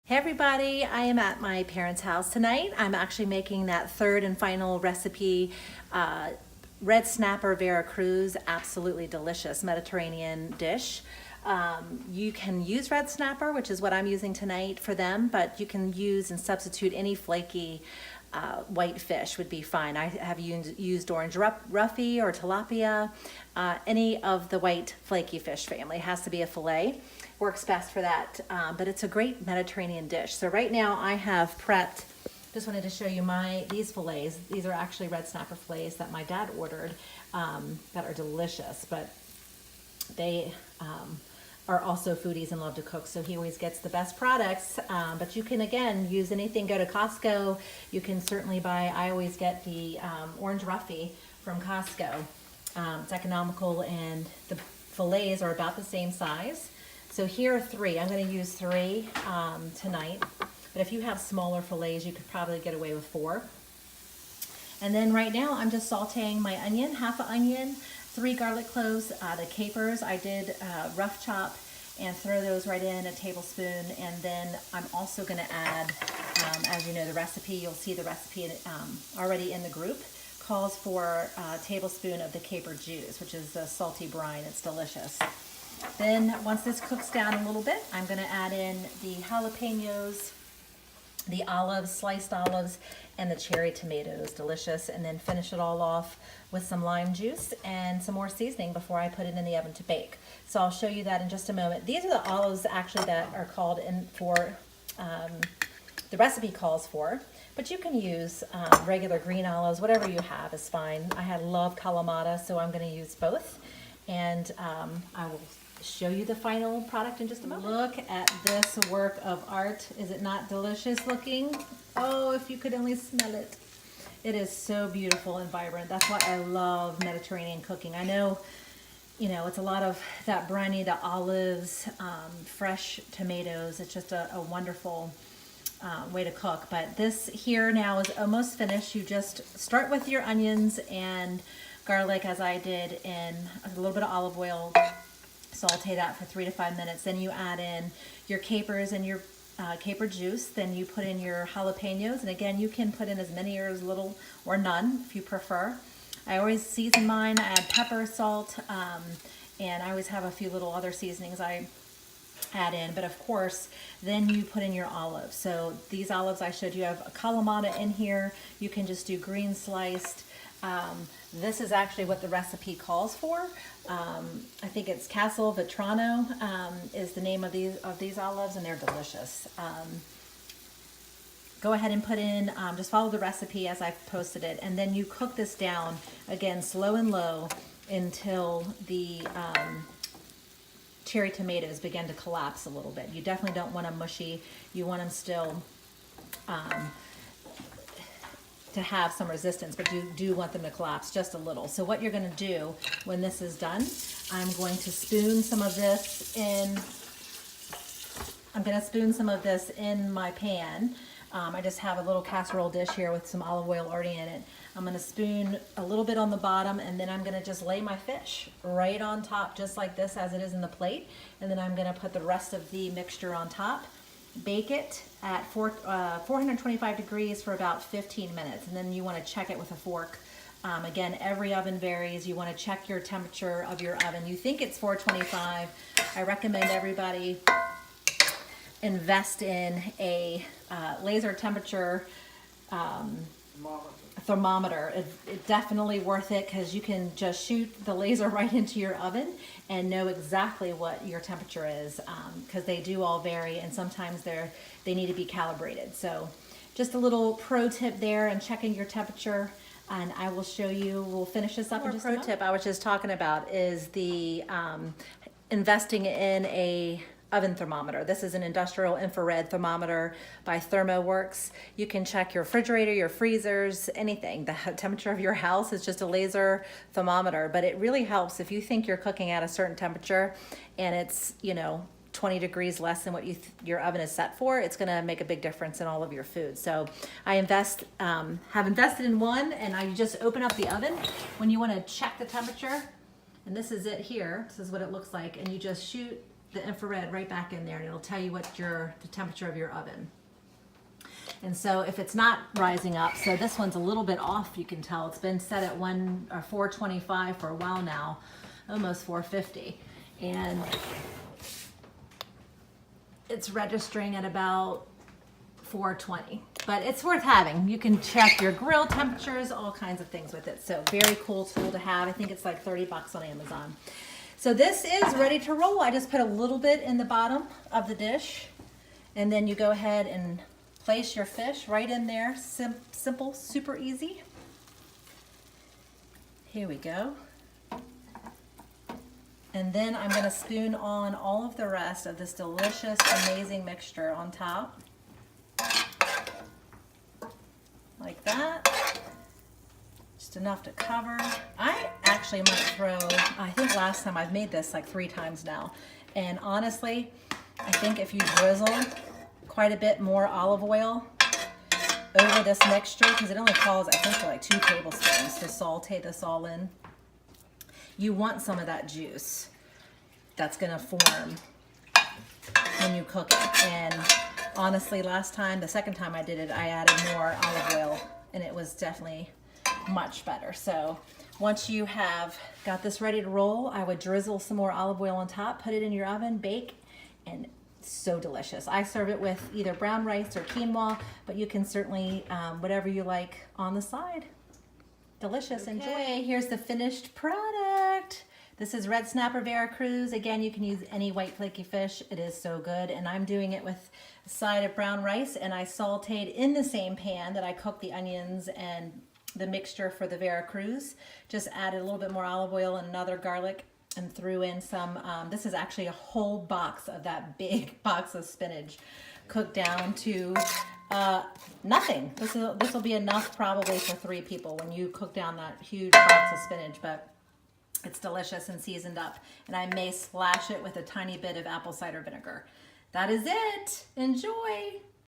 Hey everybody, I am at my parents' house tonight. I'm actually making that third and final recipe, red snapper VeraCruz, absolutely delicious Mediterranean dish. You can use red snapper, which is what I'm using tonight for them, but you can use and substitute any flaky white fish would be fine. I have used orange roughy or tilapia, any of the white flaky fish family. It has to be a fillet. Works best for that, but it's a great Mediterranean dish. So right now I have prepped, just wanted to show you these fillets. These are actually red snapper fillets that my dad ordered that are delicious, but they are also foodies and love to cook, so he always gets the best products. But you can, again, use anything. Go to Costco. You can certainly buy, I always get the orange roughy from Costco. It's economical, and the fillets are about the same size. So here are three. I'm going to use three tonight, but if you have smaller fillets, you could probably get away with four. And then right now I'm just sauteing my onion, half an onion, 3 garlic cloves, the capers I did rough chop and throw those right in, a tablespoon. And then I'm also going to add, as you know, the recipe, you'll see the recipe already in the group, calls for a tablespoon of the caper juice, which is a salty brine. It's delicious. Then once this cooks down a little bit, I'm going to add in the jalapenos, the olives, sliced olives, and the cherry tomatoes. Delicious. And then finish it all off with some lime juice and some more seasoning before I put it in the oven to bake. So I'll show you that in just a moment. These are the olives actually that are called in for, the recipe calls for, but you can use regular green olives. Whatever you have is fine. I love Kalamata, so I'm going to use both. And I will show you the final product in just a moment. Look at this work of art. Is it not delicious looking? Oh, if you could only smell it. It is so beautiful and vibrant. That's why I love Mediterranean cooking. I know, you know, it's a lot of that briny, the olives, fresh tomatoes. It's just a wonderful way to cook. But this here now is almost finished. You just start with your onions and garlic, as I did, in a little bit of olive oil. Saute that for 3 to 5 minutes. Then you add in your capers and your caper juice. Then you put in your jalapenos, and again, you can put in as many or as little or none if you prefer. I always season mine. I add pepper, salt, and I always have a few little other seasonings I add in. But of course, then you put in your olives. So these olives I showed you, I have a Kalamata in here. You can just do green sliced. This is actually what the recipe calls for. I think it's Castle Vetrano is the name of these olives, and they're delicious. Go ahead and put in, just follow the recipe as I've posted it, and then you cook this down, again, slow and low until the cherry tomatoes begin to collapse a little bit. You definitely don't want them mushy. You want them still to have some resistance, but you do want them to collapse just a little. So what you're going to do when this is done, I'm going to spoon some of this in. I'm going to spoon some of this in my pan. I just have a little casserole dish here with some olive oil already in it. I'm going to spoon a little bit on the bottom, and then I'm going to just lay my fish right on top, just like this as it is in the plate. And then I'm going to put the rest of the mixture on top. Bake it at 425 degrees for about 15 minutes, and then you want to check it with a fork. Again, every oven varies. You want to check your temperature of your oven. You think it's 425. I recommend everybody invest in a laser temperature thermometer. It's definitely worth it, because you can just shoot the laser right into your oven and know exactly what your temperature is, because they do all vary, and sometimes they need to be calibrated. So just a little pro tip there, and checking your temperature, and I will show you. We'll finish this up in just a moment. Pro tip I was just talking about is the investing in a oven thermometer. This is an industrial infrared thermometer by ThermoWorks. You can check your refrigerator, your freezers, anything. The temperature of your house is just a laser thermometer, but it really helps if you think you're cooking at a certain temperature and it's, you know, 20 degrees less than what your oven is set for. It's going to make a big difference in all of your food. So I have invested in one, and I just open up the oven when you want to check the temperature. And this is it here. This is what it looks like. And you just shoot the infrared right back in there, and it'll tell you what the temperature of your oven. And so if it's not rising up, so this one's a little bit off, you can tell. It's been set at 425 for a while now, almost 450. And it's registering at about 420. But it's worth having. You can check your grill temperatures, all kinds of things with it. So very cool tool to have. I think it's like 30 bucks on Amazon. So this is ready to roll. I just put a little bit in the bottom of the dish, and then you go ahead and place your fish right in there. Simple, super easy. Here we go. And then I'm gonna spoon on all of the rest of this delicious, amazing mixture on top. Like that. Just enough to cover. I actually might throw, I think last time I've made this like 3 times now. And honestly, I think if you drizzle quite a bit more olive oil over this mixture, because it only calls, I think, for like 2 tablespoons to saute this all in. You want some of that juice that's gonna form when you cook it. And honestly, the second time I did it, I added more olive oil, and it was definitely much better. So once you have got this ready to roll, I would drizzle some more olive oil on top, put it in your oven, bake, and so delicious. I serve it with either brown rice or quinoa, but you can certainly, whatever you like on the side. Delicious, okay. Enjoy. Here's the finished product. This is red snapper VeraCruz. Again, you can use any white flaky fish. It is so good. And I'm doing it with a side of brown rice, and I sauteed in the same pan that I cooked the onions and the mixture for the VeraCruz. Just added a little bit more olive oil and another garlic, and threw in some, this is actually a whole box of that big box of spinach cooked down to nothing. This will be enough probably for 3 people when you cook down that huge box of spinach, but it's delicious and seasoned up. And I may splash it with a tiny bit of apple cider vinegar. That is it. Enjoy.